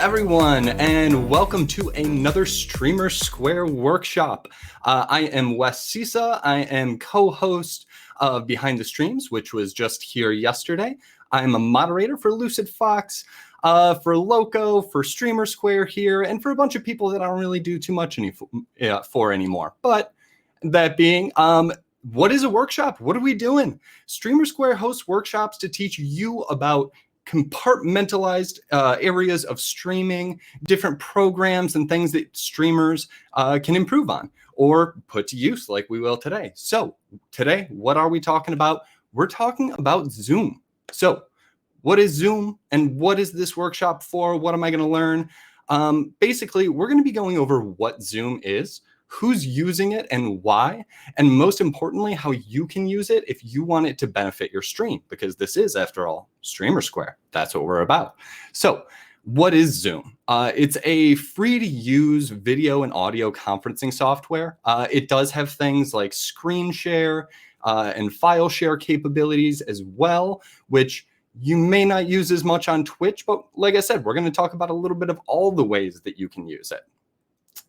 everyone, and welcome to another StreamerSquare workshop. I am WesCisa. I am co-host of Behind the Streams, which was just here yesterday. I'm a moderator for Lucid Fox, for Loco, for StreamerSquare here, and for a bunch of people that I don't really do too much for anymore. But that being, what is a workshop? What are we doing? StreamerSquare hosts workshops to teach you about compartmentalized areas of streaming, different programs and things that streamers can improve on or put to use like we will today. So today, what are we talking about? We're talking about Zoom. So what is Zoom and what is this workshop for? What am I going to learn? Basically, we're going to be going over what Zoom is, who's using it and why, and most importantly, how you can use it if you want it to benefit your stream, because this is, after all, StreamerSquare. That's what we're about. So what is Zoom? It's a free-to-use video and audio conferencing software. It does have things like screen share and file share capabilities as well, which you may not use as much on Twitch, but like I said, we're going to talk about a little bit of all the ways that you can use it.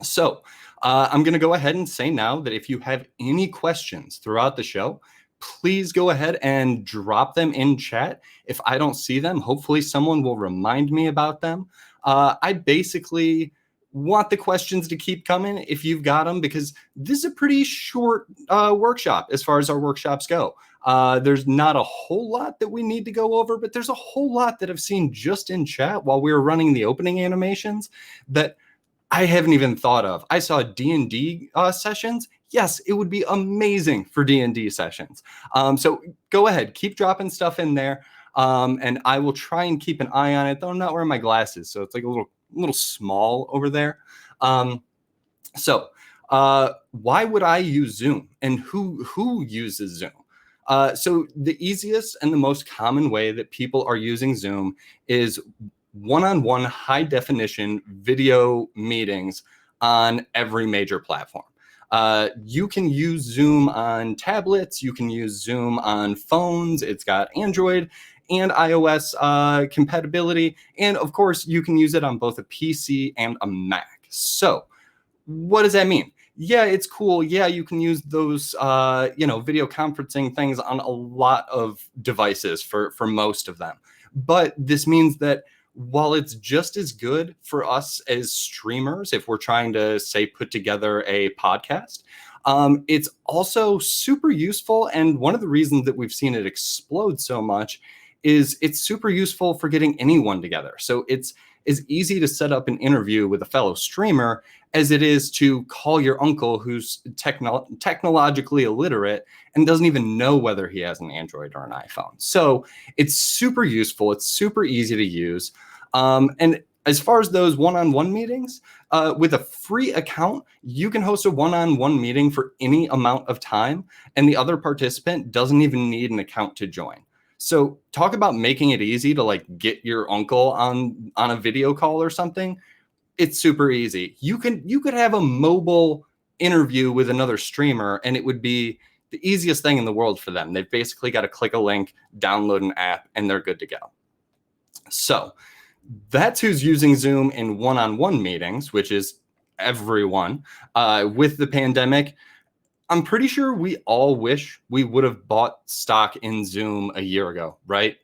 So I'm going to go ahead and say now that if you have any questions throughout the show, please go ahead and drop them in chat. If I don't see them, hopefully someone will remind me about them. I basically want the questions to keep coming if you've got them, because this is a pretty short workshop as far as our workshops go. There's not a whole lot that we need to go over, but there's a whole lot that I've seen just in chat while we were running the opening animations that I haven't even thought of. I saw D&D sessions. Yes, it would be amazing for D&D sessions. So go ahead, keep dropping stuff in there, and I will try and keep an eye on it, though I'm not wearing my glasses, so it's like a little small over there. So why would I use Zoom, and who uses Zoom? So the easiest and the most common way that people are using Zoom is one-on-one high definition video meetings on every major platform. You can use Zoom on tablets, you can use Zoom on phones, it's got Android and iOS compatibility, and of course you can use it on both a PC and a Mac. So what does that mean? Yeah, it's cool. Yeah, you can use those video conferencing things on a lot of devices for most of them. But this means that while it's just as good for us as streamers, if we're trying to, say, put together a podcast, it's also super useful. And one of the reasons that we've seen it explode so much is it's super useful for getting anyone together. So it's as easy to set up an interview with a fellow streamer as it is to call your uncle who's technologically illiterate and doesn't even know whether he has an Android or an iPhone. So it's super useful. It's super easy to use. And as far as those one-on-one meetings, with a free account, you can host a one-on-one meeting for any amount of time, and the other participant doesn't even need an account to join. So talk about making it easy to like get your uncle on a video call or something. It's super easy. You could have a mobile interview with another streamer and it would be the easiest thing in the world for them. They've basically got to click a link, download an app, and they're good to go. So that's who's using Zoom in one-on-one meetings, which is everyone. With the pandemic, I'm pretty sure we all wish we would have bought stock in Zoom a year ago, right?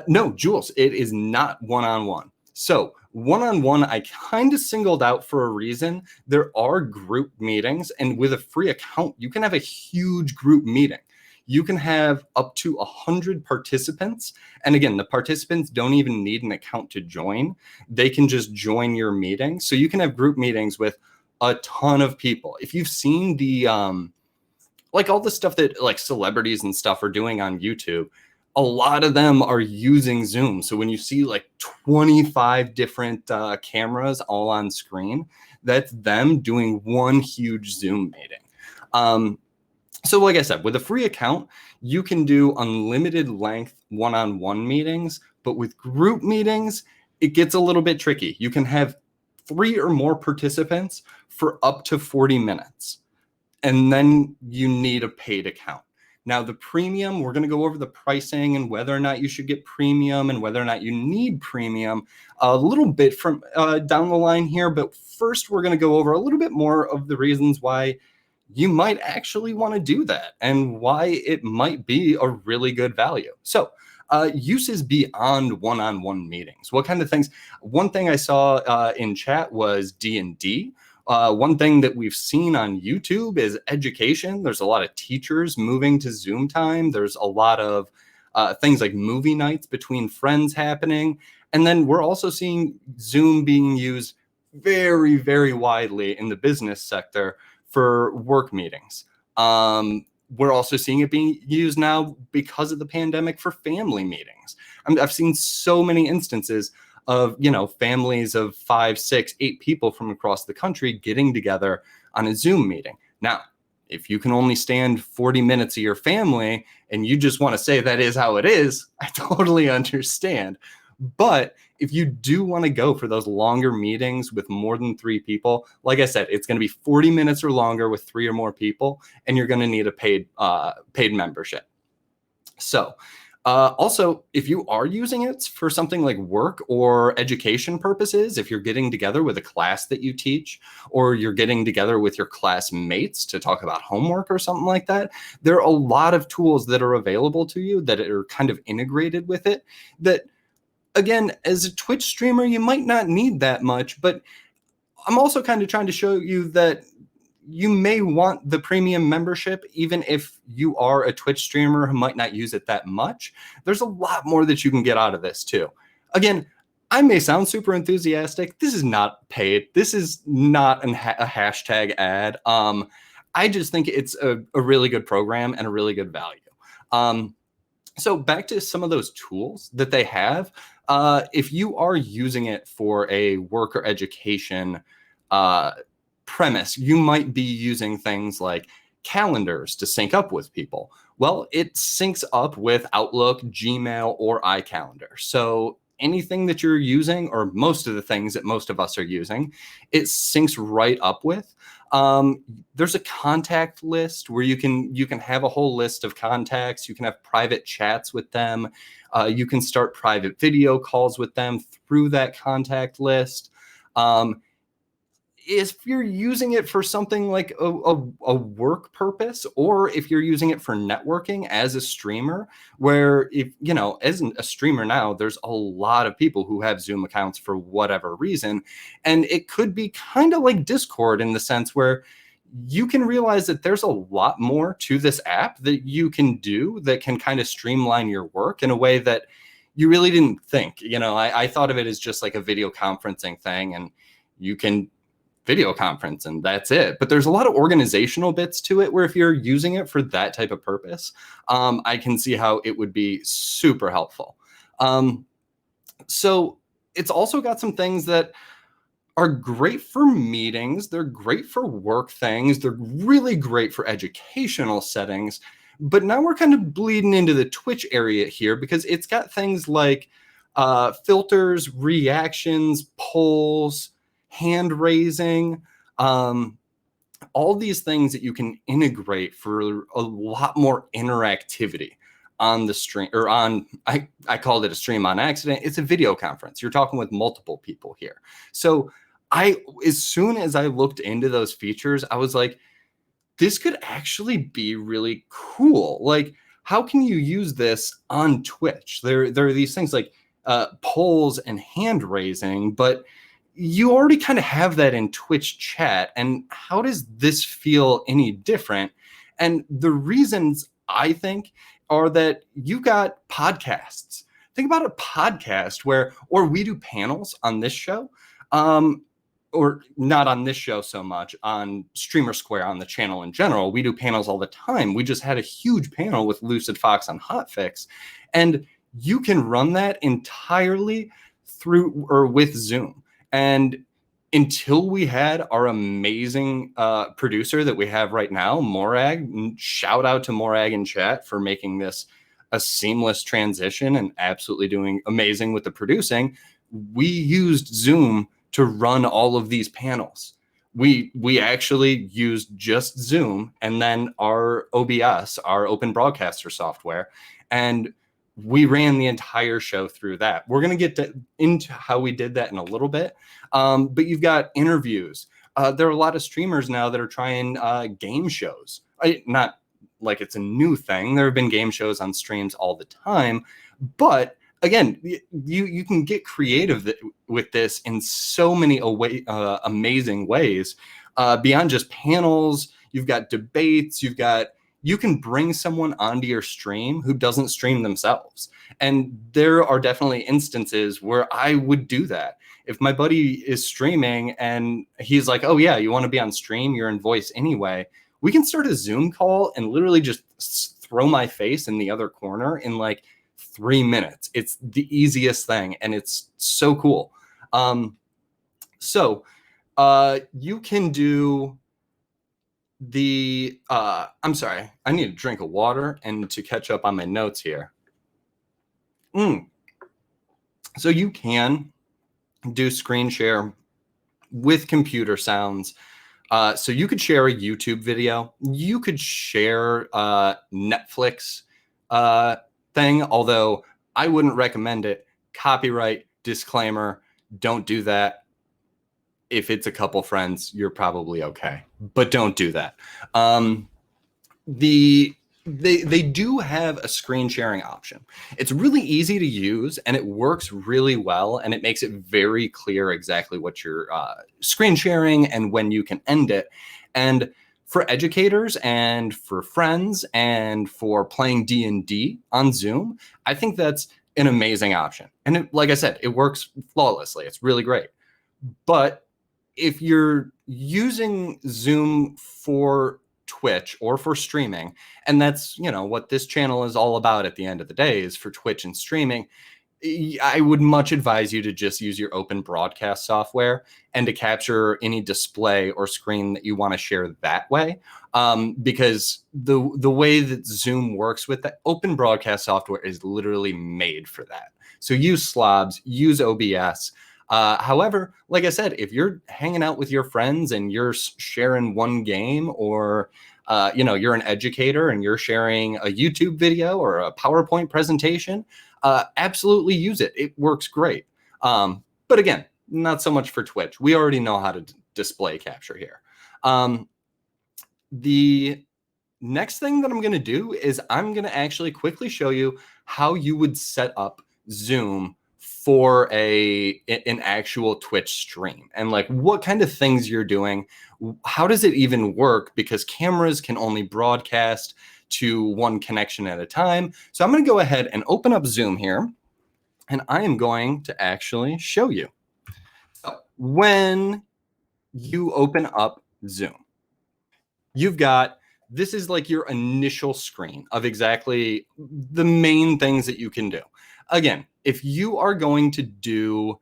No, Jules, it is not one-on-one. So one-on-one, I kind of singled out for a reason. There are group meetings, and with a free account, you can have a huge group meeting. You can have up to 100 participants. And again, the participants don't even need an account to join. They can just join your meeting. So you can have group meetings with a ton of people. If you've seen the, like all the stuff that like celebrities and stuff are doing on YouTube, a lot of them are using Zoom. So when you see like 25 different cameras all on screen, that's them doing one huge Zoom meeting. So like I said, with a free account, you can do unlimited length one-on-one meetings, but with group meetings, it gets a little bit tricky. You can have 3 or more participants for up to 40 minutes, and then you need a paid account. Now, the premium, we're going to go over the pricing and whether or not you should get premium and whether or not you need premium a little bit from down the line here. But first, we're going to go over a little bit more of the reasons why you might actually want to do that and why it might be a really good value. So, uses beyond one-on-one meetings. What kind of things? One thing I saw in chat was D&D. One thing that we've seen on YouTube is education. There's a lot of teachers moving to Zoom time. There's a lot of things like movie nights between friends happening. And then we're also seeing Zoom being used very, very widely in the business sector for work meetings. We're also seeing it being used now because of the pandemic for family meetings. I've seen so many instances of, families of 5, 6, 8 people from across the country getting together on a Zoom meeting. Now, if you can only stand 40 minutes of your family and you just want to say that is how it is, I totally understand. But if you do want to go for those longer meetings with more than 3 people, like I said, it's going to be 40 minutes or longer with 3 or more people, and you're going to need a paid membership. So also, if you are using it for something like work or education purposes, if you're getting together with a class that you teach, or you're getting together with your classmates to talk about homework or something like that, there are a lot of tools that are available to you that are kind of integrated with it that, again, as a Twitch streamer, you might not need that much, but I'm also kind of trying to show you that you may want the premium membership, even if you are a Twitch streamer who might not use it that much. There's a lot more that you can get out of this too. Again, I may sound super enthusiastic. This is not paid. This is not a hashtag ad. I just think it's a really good program and a really good value. So back to some of those tools that they have. If you are using it for a work or education premise, you might be using things like calendars to sync up with people. Well, it syncs up with Outlook, Gmail, or iCalendar. So anything that you're using, or most of the things that most of us are using, it syncs right up with. There's a contact list where you can have a whole list of contacts. You can have private chats with them. You can start private video calls with them through that contact list. If you're using it for something like a work purpose, or if you're using it for networking as a streamer, where as a streamer now, there's a lot of people who have Zoom accounts for whatever reason. And it could be kind of like Discord in the sense where you can realize that there's a lot more to this app that you can do that can kind of streamline your work in a way that you really didn't think. I thought of it as just like a video conferencing thing, and you can video conference and that's it. But there's a lot of organizational bits to it where if you're using it for that type of purpose, I can see how it would be super helpful. So it's also got some things that are great for meetings. They're great for work things. They're really great for educational settings. But now we're kind of bleeding into the Twitch area here because it's got things like filters, reactions, polls, hand raising, all these things that you can integrate for a lot more interactivity on the stream, or I called it a stream on accident. It's a video conference. You're talking with multiple people here. So as soon as I looked into those features, I was like, this could actually be really cool. Like, how can you use this on Twitch? There are these things like polls and hand raising, but you already kind of have that in Twitch chat. And how does this feel any different? And the reasons, I think, are that you got podcasts. Think about a podcast or we do panels on this show, or not on this show so much, on StreamerSquare, on the channel in general. We do panels all the time. We just had a huge panel with Lucid Fox on Hotfix. And you can run that entirely through or with Zoom. And until we had our amazing producer that we have right now, Morag, shout out to Morag in chat for making this a seamless transition and absolutely doing amazing with the producing. We used Zoom to run all of these panels. we actually used just Zoom and then our OBS, our open broadcaster software, and we ran the entire show through that. We're going to get into how we did that in a little bit. But you've got interviews. There are a lot of streamers now that are trying game shows. Not like it's a new thing. There have been game shows on streams all the time. But again, you can get creative with this in so many amazing ways. Beyond just panels, you've got debates, you can bring someone onto your stream who doesn't stream themselves. And there are definitely instances where I would do that. If my buddy is streaming and he's like, oh yeah, you want to be on stream, you're in voice anyway, we can start a Zoom call and literally just throw my face in the other corner in like 3 minutes. It's the easiest thing, and it's so cool. You can do I'm sorry, I need a drink of water and to catch up on my notes here. So you can do screen share with computer sounds. So you could share a YouTube video. You could share Netflix thing, although I wouldn't recommend it. Copyright disclaimer, don't do that. If it's a couple friends, you're probably okay, but don't do that. They do have a screen sharing option. It's really easy to use and it works really well, and it makes it very clear exactly what you're screen sharing and when you can end it. And for educators and for friends and for playing D&D on Zoom, I think that's an amazing option. And like I said, it works flawlessly. It's really great. But if you're using Zoom for Twitch or for streaming, and that's, what this channel is all about at the end of the day, is for Twitch and streaming, I would much advise you to just use your open broadcast software and to capture any display or screen that you want to share that way. Because the way that Zoom works with the open broadcast software is literally made for that. So use slobs, use OBS. However, like I said, if you're hanging out with your friends and you're sharing one game, or you're an educator and you're sharing a YouTube video or a PowerPoint presentation, absolutely use it. It works great. But again, not so much for Twitch. We already know how to display capture here. The next thing that I'm going to do is I'm going to actually quickly show you how you would set up Zoom for an actual Twitch stream, and like what kind of things you're doing. How does it even work? Because cameras can only broadcast to one connection at a time. So I'm going to go ahead and open up Zoom here, and I am going to actually show you. So when you open up Zoom, this is like your initial screen of exactly the main things that you can do. Again, if you are going to do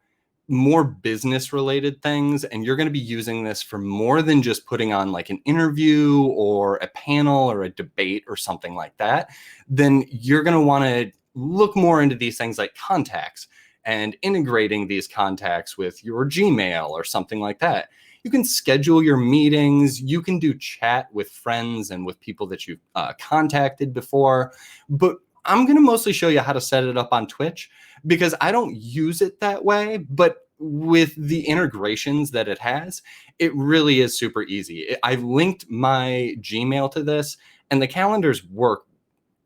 more business related things and you're going to be using this for more than just putting on like an interview or a panel or a debate or something like that, then you're going to want to look more into these things like contacts and integrating these contacts with your Gmail or something like that. You can schedule your meetings. You can do chat with friends and with people that you've contacted before. But I'm going to mostly show you how to set it up on Twitch because I don't use it that way. But with the integrations that it has, it really is super easy. I've linked my Gmail to this, and the calendars work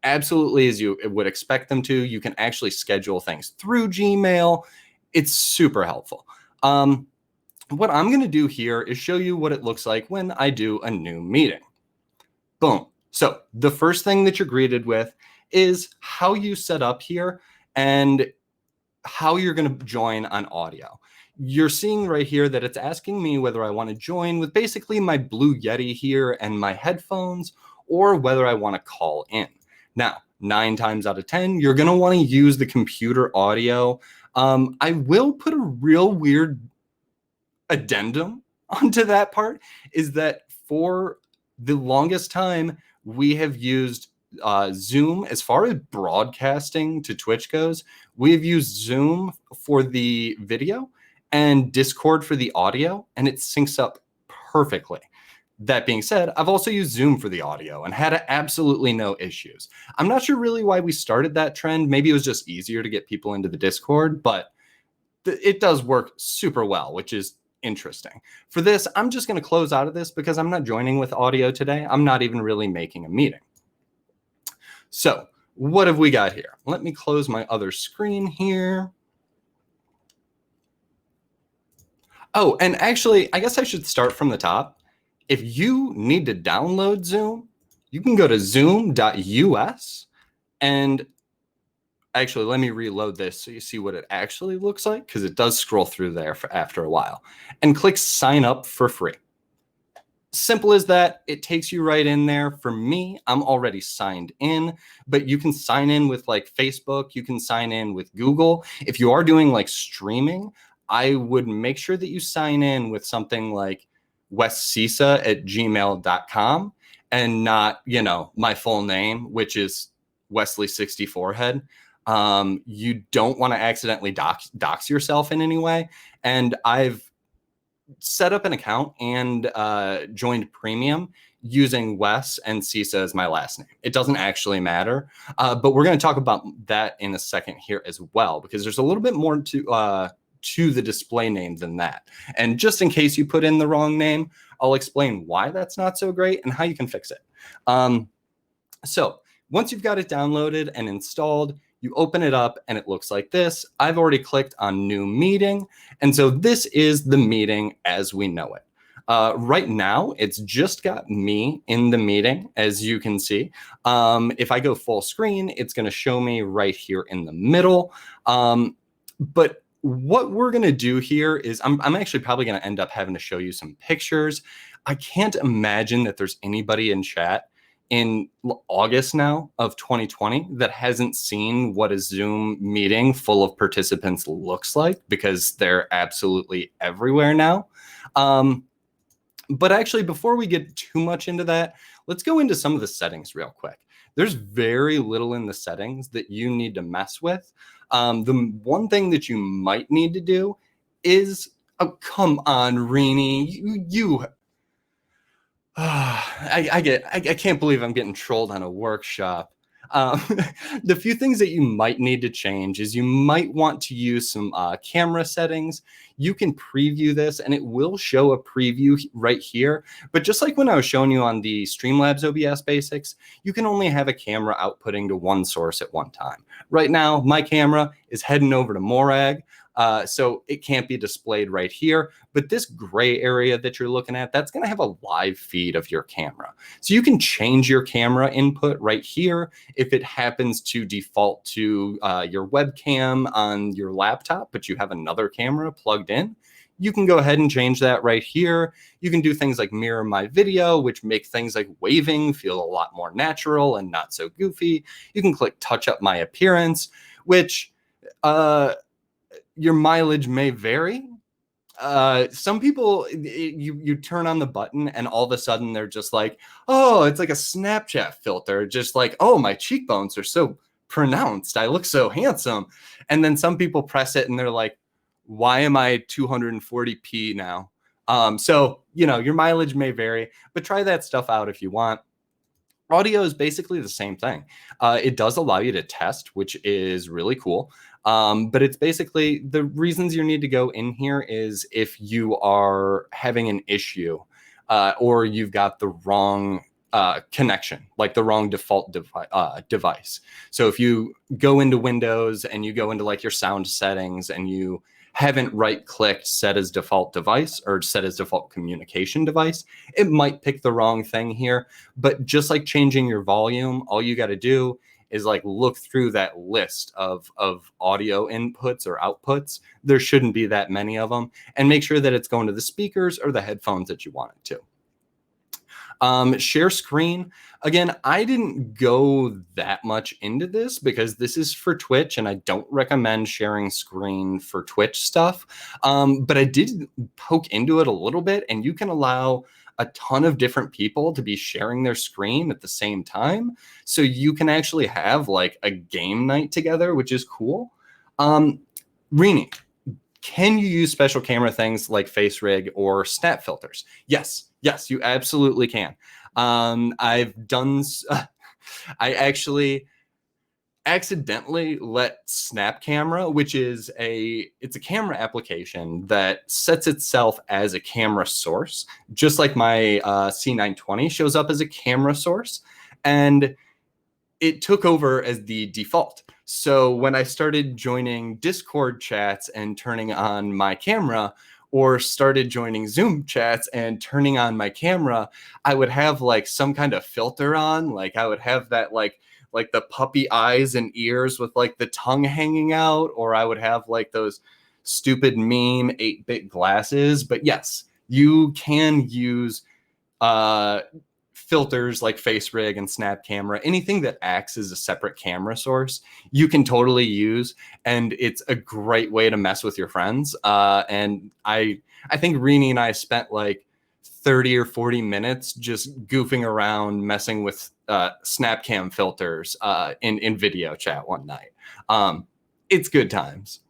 absolutely as you would expect them to. You can actually schedule things through Gmail. It's super helpful. What I'm going to do here is show you what it looks like when I do a new meeting. Boom. So the first thing that you're greeted with is how you set up here and how you're going to join on audio. You're seeing right here that it's asking me whether I want to join with basically my Blue Yeti here and my headphones, or whether I want to call in. Now, 9 times out of 10, you're going to want to use the computer audio. I will put a real weird addendum onto that part, is that for the longest time, we have used Zoom as far as broadcasting to Twitch goes. We have used Zoom for the video and Discord for the audio, and it syncs up perfectly. That being said, I've also used Zoom for the audio and had absolutely no issues. I'm not sure really why we started that trend. Maybe it was just easier to get people into the Discord, but it does work super well, which is interesting. For this, I'm just going to close out of this because I'm not joining with audio today. I'm not even really making a meeting. So what have we got here? Let me close my other screen here. Oh, and actually, I guess I should start from the top. If you need to download Zoom, you can go to zoom.us, and actually, let me reload this so you see what it actually looks like, because it does scroll through there after a while, and click sign up for free. Simple as that. It takes you right in there. For me, I'm already signed in, but you can sign in with like Facebook. You can sign in with Google. If you are doing like streaming, I would make sure that you sign in with something like WesCisa@gmail.com and not, my full name, which is Wesley64head. You don't want to accidentally dox yourself in any way. And I've set up an account and joined premium using Wes and Cisa as my last name. It doesn't actually matter, but we're going to talk about that in a second here as well, because there's a little bit more to the display name than that. And just in case you put in the wrong name, I'll explain why that's not so great and how you can fix it. So once you've got it downloaded and installed, you open it up and it looks like this. I've already clicked on new meeting. And so this is the meeting as we know it. Right now, it's just got me in the meeting, as you can see. If I go full screen, it's going to show me right here in the middle. But what we're going to do here is I'm actually probably going to end up having to show you some pictures. I can't imagine that there's anybody in chat in August now of 2020 that hasn't seen what a Zoom meeting full of participants looks like, because they're absolutely everywhere now. But actually, before we get too much into that, let's go into some of the settings real quick. There's very little in the settings that you need to mess with. The one thing that you might need to do is, oh, come on, Rini, I can't believe I'm getting trolled on a workshop. The few things that you might need to change is you might want to use some camera settings. You can preview this and it will show a preview right here. But just like when I was showing you on the Streamlabs OBS basics, you can only have a camera outputting to one source at one time. Right now, my camera is heading over to Morag. So it can't be displayed right here, but this gray area that you're looking at, that's going to have a live feed of your camera. So you can change your camera input right here. If it happens to default to your webcam on your laptop, but you have another camera plugged in, you can go ahead and change that right here. You can do things like mirror my video, which make things like waving feel a lot more natural and not so goofy. You can click touch up my appearance, which your mileage may vary. Some people, you turn on the button and all of a sudden they're just like, oh, it's like a Snapchat filter. Just like, oh, my cheekbones are so pronounced. I look so handsome. And then some people press it and they're like, why am I 240p now? So, your mileage may vary, but try that stuff out if you want. Audio is basically the same thing. It does allow you to test, which is really cool. But it's basically, the reasons you need to go in here is if you are having an issue or you've got the wrong connection, like the wrong default device. So if you go into Windows and you go into like your sound settings and you haven't right-clicked set as default device or set as default communication device, it might pick the wrong thing here. But just like changing your volume, all you got to do is like look through that list of audio inputs or outputs. There shouldn't be that many of them, and make sure that it's going to the speakers or the headphones that you want it to. Share screen. Again, I didn't go that much into this because this is for Twitch and I don't recommend sharing screen for Twitch stuff. But I did poke into it a little bit, and you can allow a ton of different people to be sharing their screen at the same time. So you can actually have like a game night together, which is cool. Rini, Can you use special camera things like face rig or snap filters? Yes, you absolutely can. I've done. I actually accidentally let Snap Camera, which is it's a camera application that sets itself as a camera source, just like my C920 shows up as a camera source, and it took over as the default. So when I started joining Discord chats and turning on my camera, or started joining Zoom chats and turning on my camera, I would have like some kind of filter on. Like I would have that like the puppy eyes and ears with like the tongue hanging out, or I would have like those stupid meme 8-bit glasses. But yes, you can use uh filters like face rig and snap camera, anything that acts as a separate camera source, you can totally use, and it's a great way to mess with your friends. And I think Rini and I spent like 30 or 40 minutes just goofing around messing with snapcam filters in video chat one night. It's good times.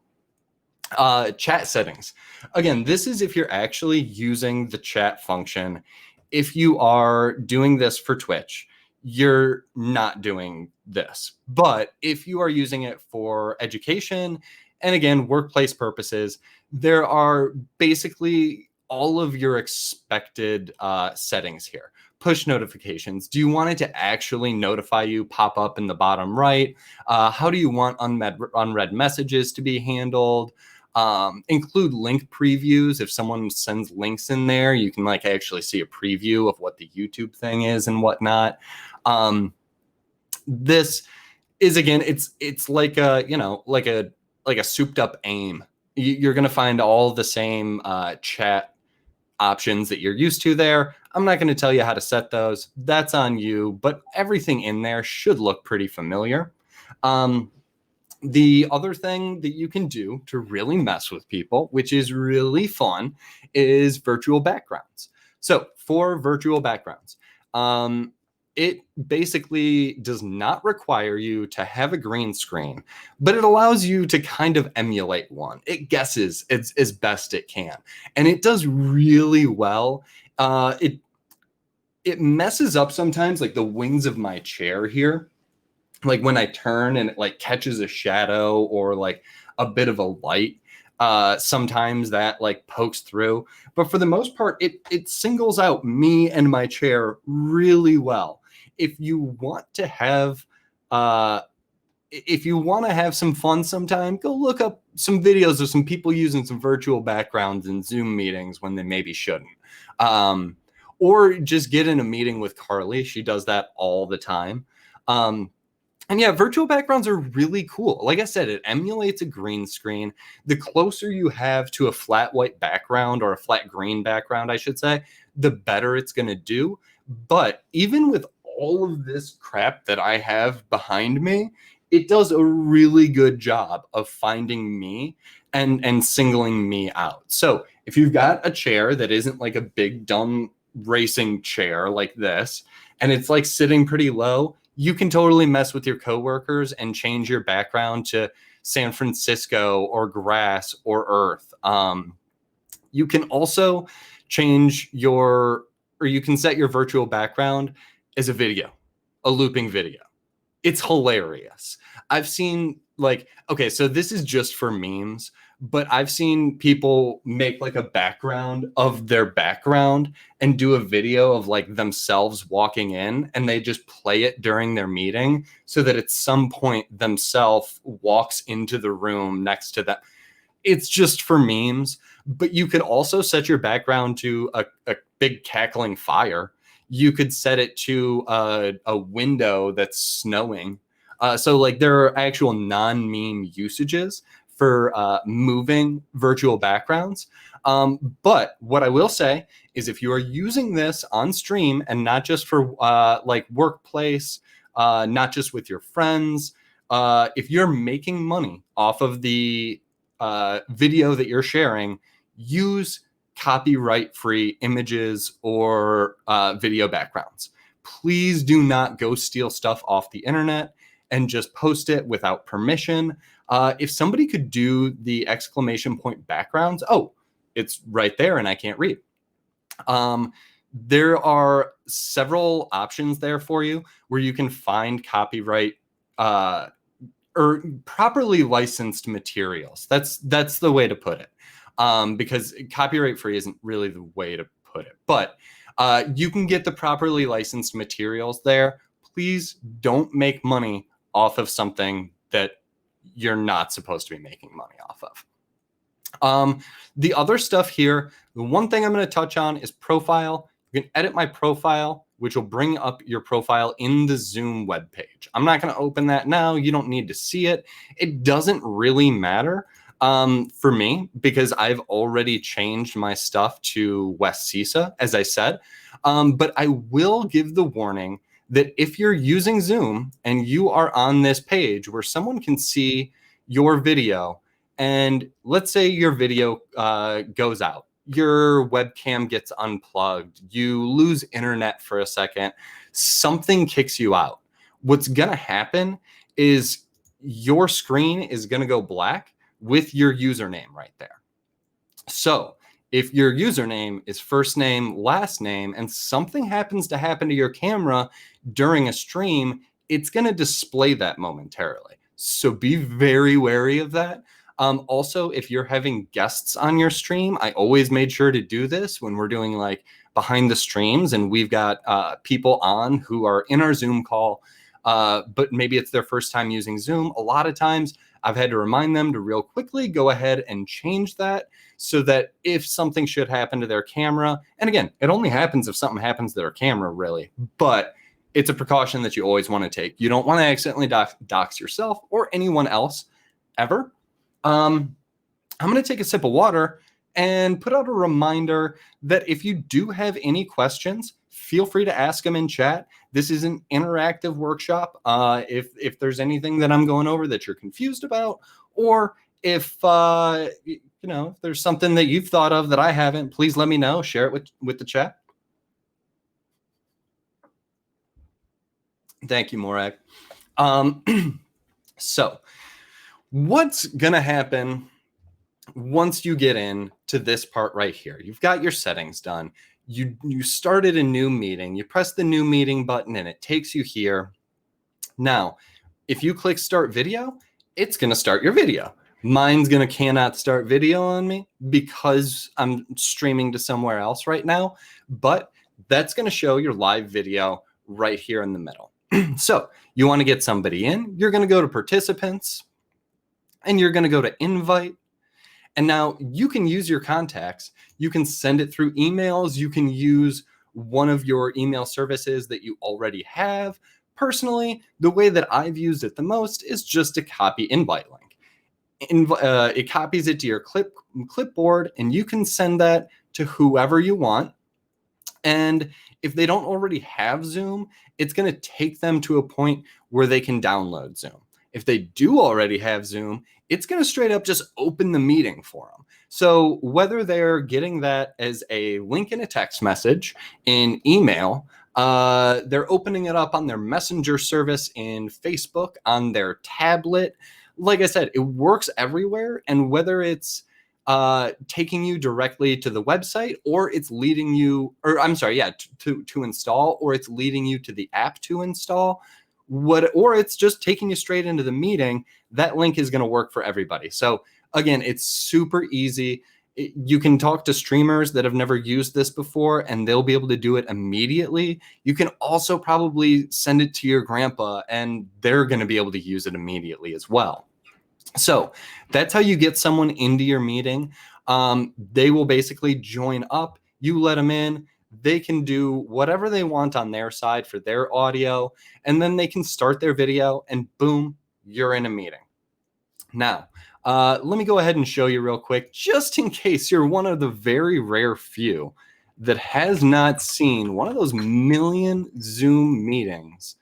Chat settings. Again, this is if you're actually using the chat function. If you are doing this for Twitch, you're not doing this. But if you are using it for education and again, workplace purposes, there are basically all of your expected settings here. Push notifications. Do you want it to actually notify you, pop up in the bottom right? How do you want unread messages to be handled? Include link previews. If someone sends links in there, you can like actually see a preview of what the YouTube thing is and whatnot. This is again, it's like a, you know, like a souped up AIM. You're going to find all the same chat options that you're used to there. I'm not going to tell you how to set those. That's on you, but everything in there should look pretty familiar. The other thing that you can do to really mess with people, which is really fun, is virtual backgrounds. So for virtual backgrounds, it basically does not require you to have a green screen, but it allows you to kind of emulate one. It guesses as best it can, and it does really well. It messes up sometimes, like the wings of my chair here. Like when I turn and it like catches a shadow or like a bit of a light, sometimes that like pokes through. But for the most part, it singles out me and my chair really well. If you want to have some fun sometime, go look up some videos of some people using some virtual backgrounds in Zoom meetings when they maybe shouldn't. Or just get in a meeting with Carly. She does that all the time. And yeah, virtual backgrounds are really cool. Like I said, it emulates a green screen. The closer you have to a flat white background, or a flat green background, I should say, the better it's going to do. But even with all of this crap that I have behind me, it does a really good job of finding me and singling me out. So if you've got a chair that isn't like a big dumb racing chair like this, and it's like sitting pretty low, you can totally mess with your coworkers and change your background to San Francisco or grass or earth. You can also you can set your virtual background as a video, a looping video. It's hilarious. I've seen okay, so this is just for memes, but I've seen people make like a background of their background and do a video of like themselves walking in, and they just play it during their meeting so that at some point themselves walks into the room next to them. It's just for memes, but you could also set your background to a big cackling fire. You could set it to a window that's snowing. So like there are actual non-meme usages for moving virtual backgrounds. But what I will say is if you are using this on stream and not just for like workplace, not just with your friends, if you're making money off of the video that you're sharing, use copyright-free images or video backgrounds. Please do not go steal stuff off the internet and just post it without permission. If somebody could do the exclamation point backgrounds, oh, it's right there and I can't read. There are several options there for you where you can find copyright or properly licensed materials. That's the way to put it, because copyright free isn't really the way to put it. But you can get the properly licensed materials there. Please don't make money off of something that you're not supposed to be making money off of. The other stuff here, the one thing I'm going to touch on is profile. You can edit my profile, which will bring up your profile in the Zoom webpage. I'm not going to open that now. You don't need to see it. It doesn't really matter for me because I've already changed my stuff to WesCisa, as I said. But I will give the warning that if you're using Zoom and you are on this page where someone can see your video, and let's say your video goes out, your webcam gets unplugged, you lose internet for a second, something kicks you out. What's going to happen is your screen is going to go black with your username right there. So if your username is first name, last name, and something happens to happen to your camera during a stream, it's going to display that momentarily. So be very wary of that. Also, if you're having guests on your stream, I always made sure to do this when we're doing like behind the streams and we've got people on who are in our Zoom call, but maybe it's their first time using Zoom. A lot of times I've had to remind them to real quickly go ahead and change that so that if something should happen to their camera, and again, it only happens if something happens to their camera really, but it's a precaution that you always want to take. You don't want to accidentally dox yourself or anyone else ever. I'm going to take a sip of water and put out a reminder that if you do have any questions, feel free to ask them in chat. This is an interactive workshop. If there's anything that I'm going over that you're confused about, or if if there's something that you've thought of that I haven't, please let me know. Share it with the chat. Thank you, Morag. So what's going to happen once you get in to this part right here? You've got your settings done. You started a new meeting. You press the new meeting button and it takes you here. Now, if you click start video, it's going to start your video. Mine's going to cannot start video on me because I'm streaming to somewhere else right now, but that's going to show your live video right here in the middle. So you want to get somebody in, you're going to go to participants and you're going to go to invite. And now you can use your contacts. You can send it through emails. You can use one of your email services that you already have. Personally, the way that I've used it the most is just a copy invite link. It copies it to your clipboard and you can send that to whoever you want. And if they don't already have Zoom, it's going to take them to a point where they can download Zoom. If they do already have Zoom, it's going to straight up just open the meeting for them. So whether they're getting that as a link in a text message, in email, they're opening it up on their messenger service in Facebook, on their tablet. Like I said, it works everywhere. And whether it's taking you directly to the website or it's leading you, or I'm sorry, yeah, to install, or it's leading you to the app to install, or it's just taking you straight into the meeting, that link is going to work for everybody. So again, it's super easy. You can talk to streamers that have never used this before and they'll be able to do it immediately. You can also probably send it to your grandpa and they're going to be able to use it immediately as well. So that's how you get someone into your meeting. They will basically join up. You let them in. They can do whatever they want on their side for their audio, and then they can start their video and boom, you're in a meeting. Now, let me go ahead and show you real quick, just in case you're one of the very rare few that has not seen one of those million Zoom meetings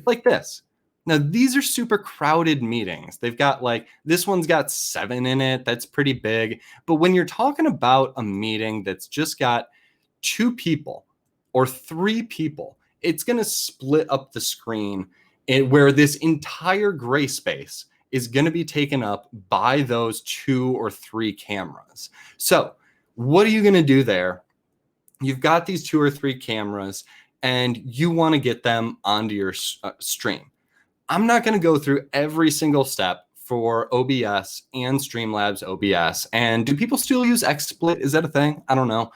like this. Now, these are super crowded meetings. They've got this one's got 7 in it. That's pretty big. But when you're talking about a meeting that's just got 2 people or 3 people, it's going to split up the screen where this entire gray space is going to be taken up by those 2 or 3 cameras. So what are you going to do there? You've got these 2 or 3 cameras and you want to get them onto your stream. I'm not going to go through every single step for OBS and Streamlabs OBS. And do people still use XSplit? Is that a thing? I don't know.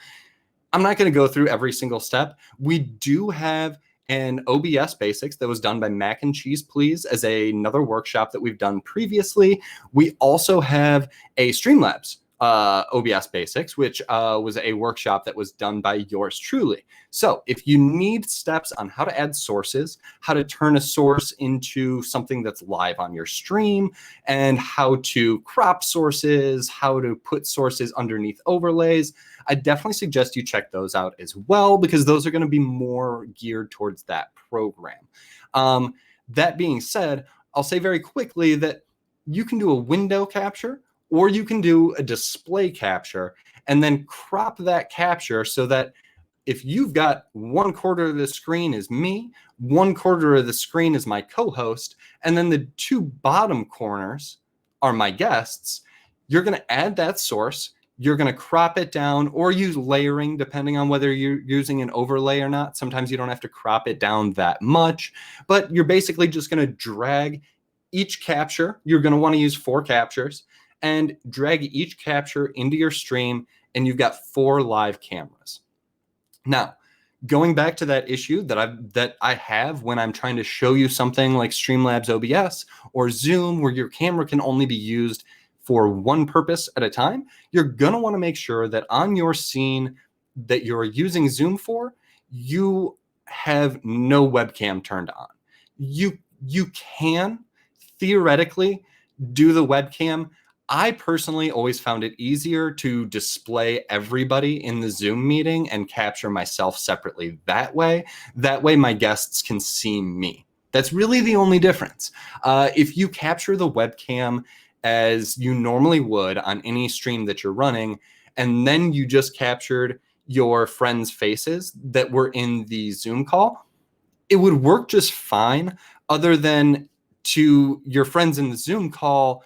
I'm not going to go through every single step. We do have an OBS Basics that was done by Mac and Cheese Please as another workshop that we've done previously. We also have a Streamlabs OBS Basics, which was a workshop that was done by yours truly. So if you need steps on how to add sources, how to turn a source into something that's live on your stream, and how to crop sources, how to put sources underneath overlays, I definitely suggest you check those out as well, because those are going to be more geared towards that program. That being said, I'll say very quickly that you can do a window capture, or you can do a display capture and then crop that capture so that if you've got 1/4 of the screen is me, 1/4 of the screen is my co-host, and then the 2 bottom corners are my guests, you're going to add that source, you're going to crop it down or use layering depending on whether you're using an overlay or not. Sometimes you don't have to crop it down that much, but you're basically just going to drag each capture. You're going to want to use 4 captures and drag each capture into your stream, and you've got 4 live cameras. Now, going back to that issue that I have when I'm trying to show you something like Streamlabs OBS or Zoom, where your camera can only be used for one purpose at a time, you're going to want to make sure that on your scene that you're using Zoom for, you have no webcam turned on. You can theoretically do the webcam. I personally always found it easier to display everybody in the Zoom meeting and capture myself separately that way. That way my guests can see me. That's really the only difference. If you capture the webcam as you normally would on any stream that you're running, and then you just captured your friends' faces that were in the Zoom call, it would work just fine, other than to your friends in the Zoom call,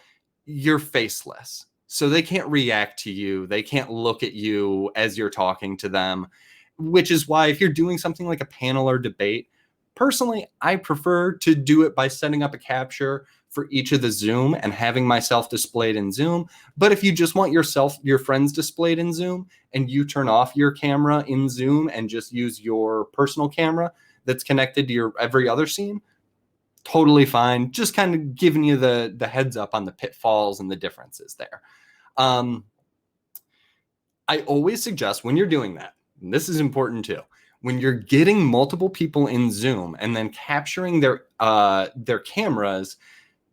you're faceless. So they can't react to you. They can't look at you as you're talking to them, which is why if you're doing something like a panel or debate, personally, I prefer to do it by setting up a capture for each of the Zoom and having myself displayed in Zoom. But if you just want your friends displayed in Zoom, and you turn off your camera in Zoom and just use your personal camera that's connected to your every other scene, totally fine. Just kind of giving you the heads up on the pitfalls and the differences there. I always suggest when you're doing that, and this is important too, when you're getting multiple people in Zoom and then capturing their cameras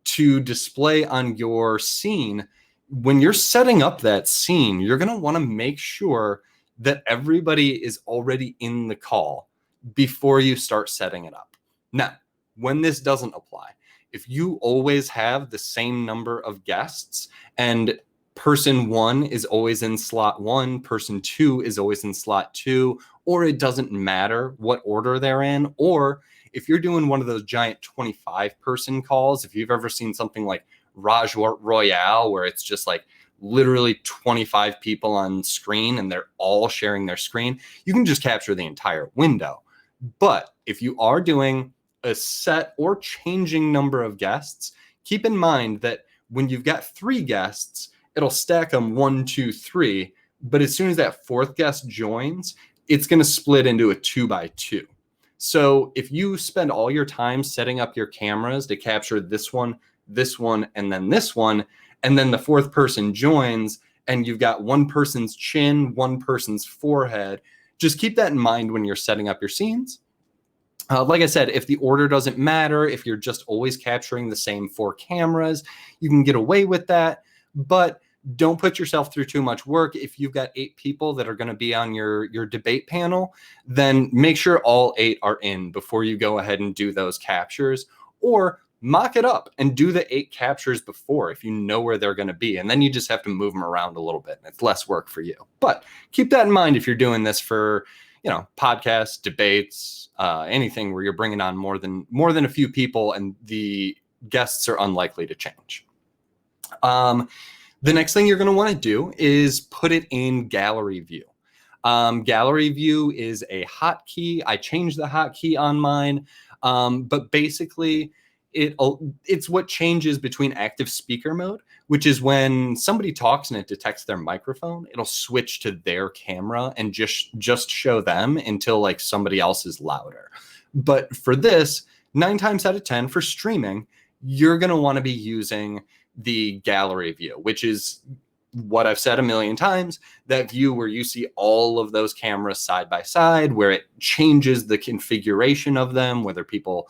to display on your scene, when you're setting up that scene, you're going to want to make sure that everybody is already in the call before you start setting it up. Now, when this doesn't apply, if you always have the same number of guests and person 1 is always in slot 1, person 2 is always in slot 2, or it doesn't matter what order they're in, or if you're doing one of those giant 25-person calls, if you've ever seen something like Raj Royale, where it's just like literally 25 people on screen and they're all sharing their screen, you can just capture the entire window. But if you are doing a set or changing number of guests, keep in mind that when you've got 3 guests, it'll stack them 1, 2, 3. But as soon as that 4th guest joins, it's going to split into a 2x2. So if you spend all your time setting up your cameras to capture this one, and then this one, and then the 4th person joins and you've got one person's chin, one person's forehead, just keep that in mind when you're setting up your scenes. Like I said, if the order doesn't matter, if you're just always capturing the same 4 cameras, you can get away with that. But don't put yourself through too much work. If you've got 8 people that are going to be on your debate panel, then make sure all 8 are in before you go ahead and do those captures, or mock it up and do the 8 captures before if you know where they're going to be. And then you just have to move them around a little bit. And it's less work for you. But keep that in mind if you're doing this for, podcasts, debates, anything where you're bringing on more than a few people and the guests are unlikely to change. The next thing you're going to want to do is put it in gallery view. Gallery view is a hotkey. I changed the hotkey on mine, but basically it's what changes between active speaker mode, which is when somebody talks and it detects their microphone, it'll switch to their camera and just show them until like somebody else is louder. But for this, 9 times out of 10 for streaming, you're going to want to be using the gallery view, which is what I've said a million times, that view where you see all of those cameras side by side, where it changes the configuration of them, whether people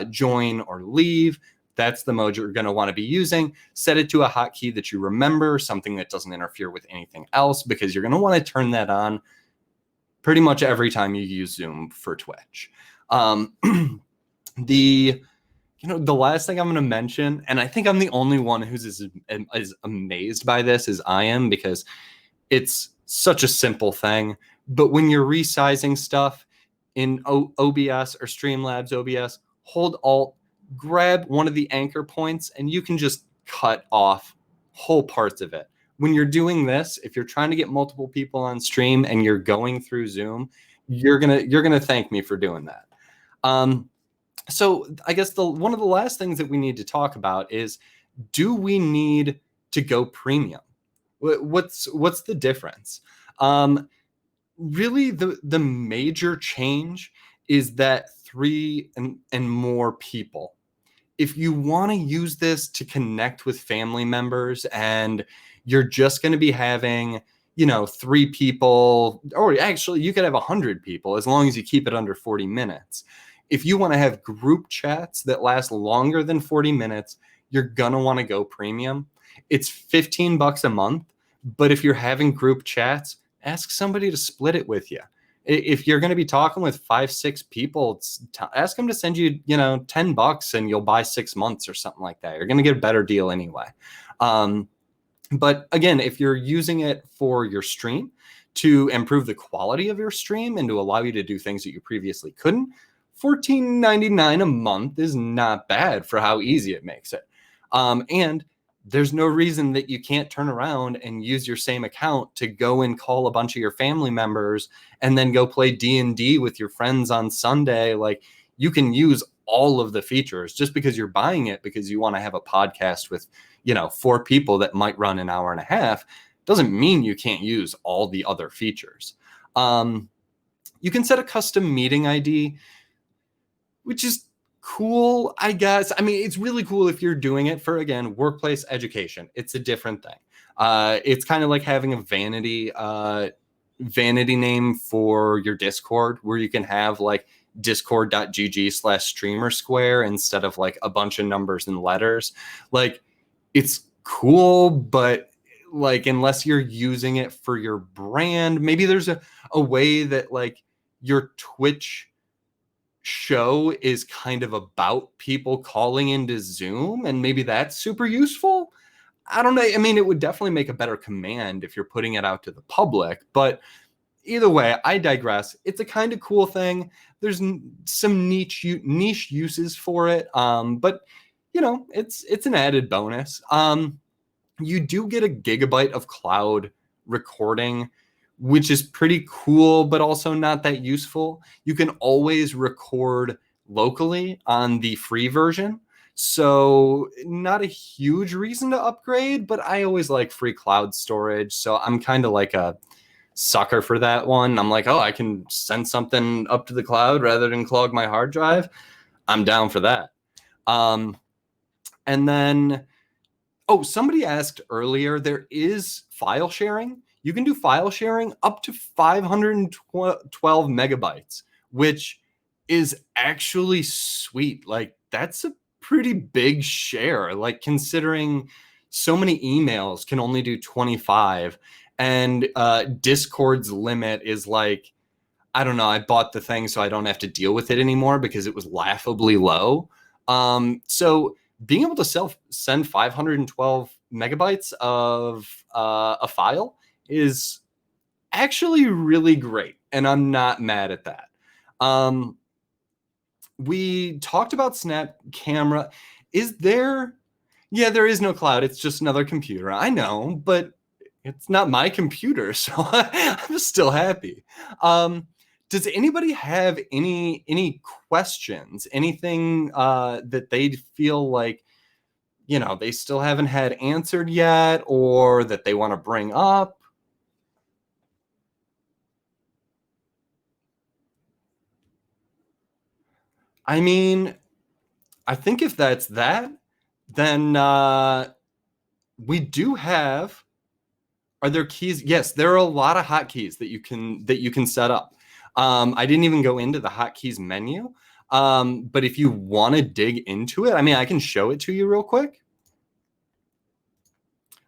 join or leave. That's the mode you're going to want to be using. Set it to a hotkey that you remember, something that doesn't interfere with anything else, because you're going to want to turn that on pretty much every time you use Zoom for Twitch. The last thing I'm going to mention, and I think I'm the only one who's as amazed by this as I am, because it's such a simple thing. But when you're resizing stuff in OBS or Streamlabs OBS, hold Alt, grab one of the anchor points, and you can just cut off whole parts of it. When you're doing this, if you're trying to get multiple people on stream and you're going through Zoom, you're gonna thank me for doing that. So I guess one of the last things that we need to talk about is, do we need to go premium? What's the difference? Really, the major change is that 3 and more people. If you want to use this to connect with family members and you're just going to be having 3 people, or actually you could have 100 people as long as you keep it under 40 minutes. If you want to have group chats that last longer than 40 minutes, you're going to want to go premium. It's $15 a month, but if you're having group chats, ask somebody to split it with you. If you're going to be talking with 5-6 people, ask them to send you, $10 and you'll buy 6 months or something like that. You're going to get a better deal anyway. But again, if you're using it for your stream to improve the quality of your stream and to allow you to do things that you previously couldn't, $14.99 a month is not bad for how easy it makes it. And there's no reason that you can't turn around and use your same account to go and call a bunch of your family members and then go play D&D with your friends on Sunday. Like, you can use all of the features. Just because you're buying it because you want to have a podcast with 4 people that might run an hour and a half doesn't mean you can't use all the other features. You can set a custom meeting ID, which is cool, I guess. I mean, it's really cool if you're doing it for, again, workplace education. It's a different thing. It's kind of like having a vanity name for your Discord, where you can have like discord.gg/StreamerSquare instead of like a bunch of numbers and letters. Like, it's cool, but like, unless you're using it for your brand, maybe there's a way that like your Twitch show is kind of about people calling into Zoom, and maybe that's super useful. I don't know. I mean, it would definitely make a better command if you're putting it out to the public, but either way, I digress. It's a kind of cool thing. There's some niche uses for it, but it's an added bonus. You do get a gigabyte of cloud recording, which is pretty cool, but also not that useful. You can always record locally on the free version, so not a huge reason to upgrade, but I always like free cloud storage, so I'm kind of like a sucker for that one. I'm like, oh, I can send something up to the cloud rather than clog my hard drive. I'm down for that. And then, somebody asked earlier, there is file sharing. You can do file sharing up to 512 megabytes, which is actually sweet. Like, that's a pretty big share, like, considering so many emails can only do 25, and Discord's limit is like, I don't know, I bought the thing so I don't have to deal with it anymore because it was laughably low. So being able to send 512 megabytes of a file is actually really great, and I'm not mad at that. We talked about Snap Camera. Is there, Yeah, there is no cloud. It's just another computer. I know, but it's not my computer, so I'm still happy. Um, does anybody have any questions? Anything that they feel like, they still haven't had answered yet, or that they want to bring up? I mean, I think if that's that, then we do have. Are there keys? Yes, there are a lot of hotkeys that you can set up. I didn't even go into the hotkeys menu, but if you want to dig into it, I mean, I can show it to you real quick.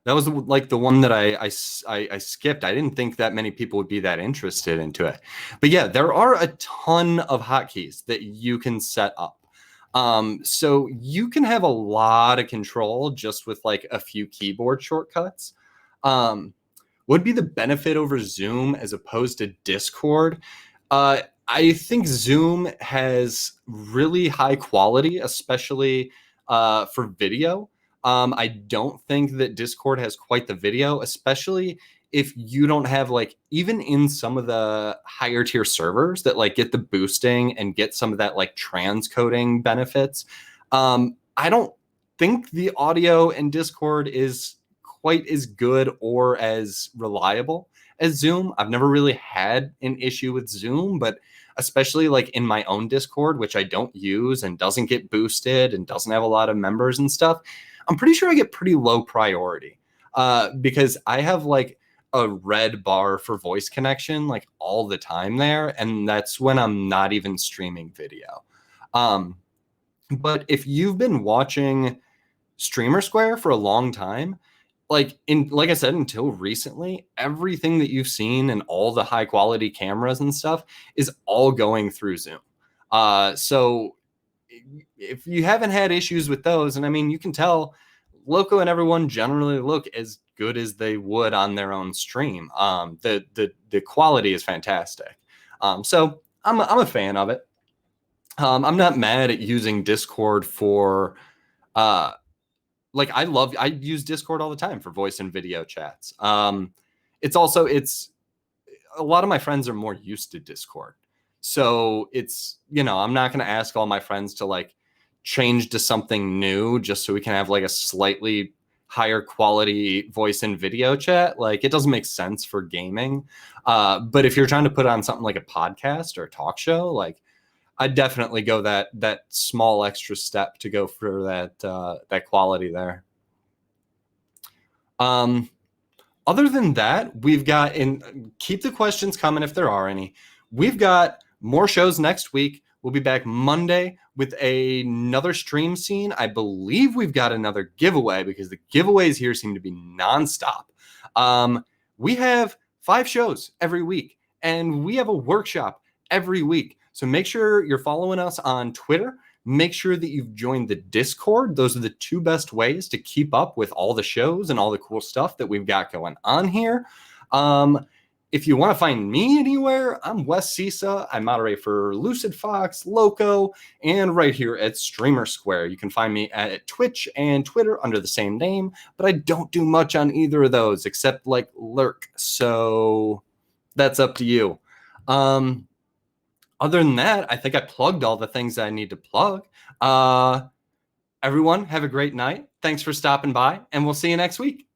That was like the one that I skipped. I didn't think that many people would be that interested into it, but yeah, there are a ton of hotkeys that you can set up. So you can have a lot of control just with like a few keyboard shortcuts. Um, would be the benefit over Zoom as opposed to Discord? I think Zoom has really high quality, especially for video. I don't think that Discord has quite the video, especially if you don't have like even in some of the higher tier servers that like get the boosting and get some of that like transcoding benefits. I don't think the audio in Discord is quite as good or as reliable as Zoom. I've never really had an issue with Zoom, but especially like in my own Discord, which I don't use and doesn't get boosted and doesn't have a lot of members and stuff, I'm pretty sure I get pretty low priority because I have like a red bar for voice connection like all the time there. And that's when I'm not even streaming video. Um, but if you've been watching StreamerSquare for a long time, like I said, until recently, everything that you've seen and all the high quality cameras and stuff is all going through Zoom. So if you haven't had issues with those, and I mean, you can tell Loco and everyone generally look as good as they would on their own stream. The quality is fantastic. So I'm a fan of it. I'm not mad at using Discord for uh, like I use Discord all the time for voice and video chats. It's a lot of my friends are more used to Discord. So I'm not going to ask all my friends to like change to something new just so we can have like a slightly higher quality voice and video chat. Like it doesn't make sense for gaming. But if you're trying to put on something like a podcast or a talk show, like I'd definitely go that small extra step to go for that quality there. Um, Other than that, we've got and keep the questions coming if there are any. We've got more shows next week. We'll be back Monday with another stream scene. I believe we've got another giveaway because the giveaways here seem to be nonstop. We have 5 shows every week, and we have a workshop every week. So make sure you're following us on Twitter. Make sure that you've joined the Discord. Those are the 2 best ways to keep up with all the shows and all the cool stuff that we've got going on here. If you want to find me anywhere, I'm WesCisa. I moderate for Lucid Fox, Loco, and right here at StreamerSquare. You can find me at Twitch and Twitter under the same name, but I don't do much on either of those except like lurk. So that's up to you. Other than that, I think I plugged all the things that I need to plug. Everyone, have a great night. Thanks for stopping by, and we'll see you next week.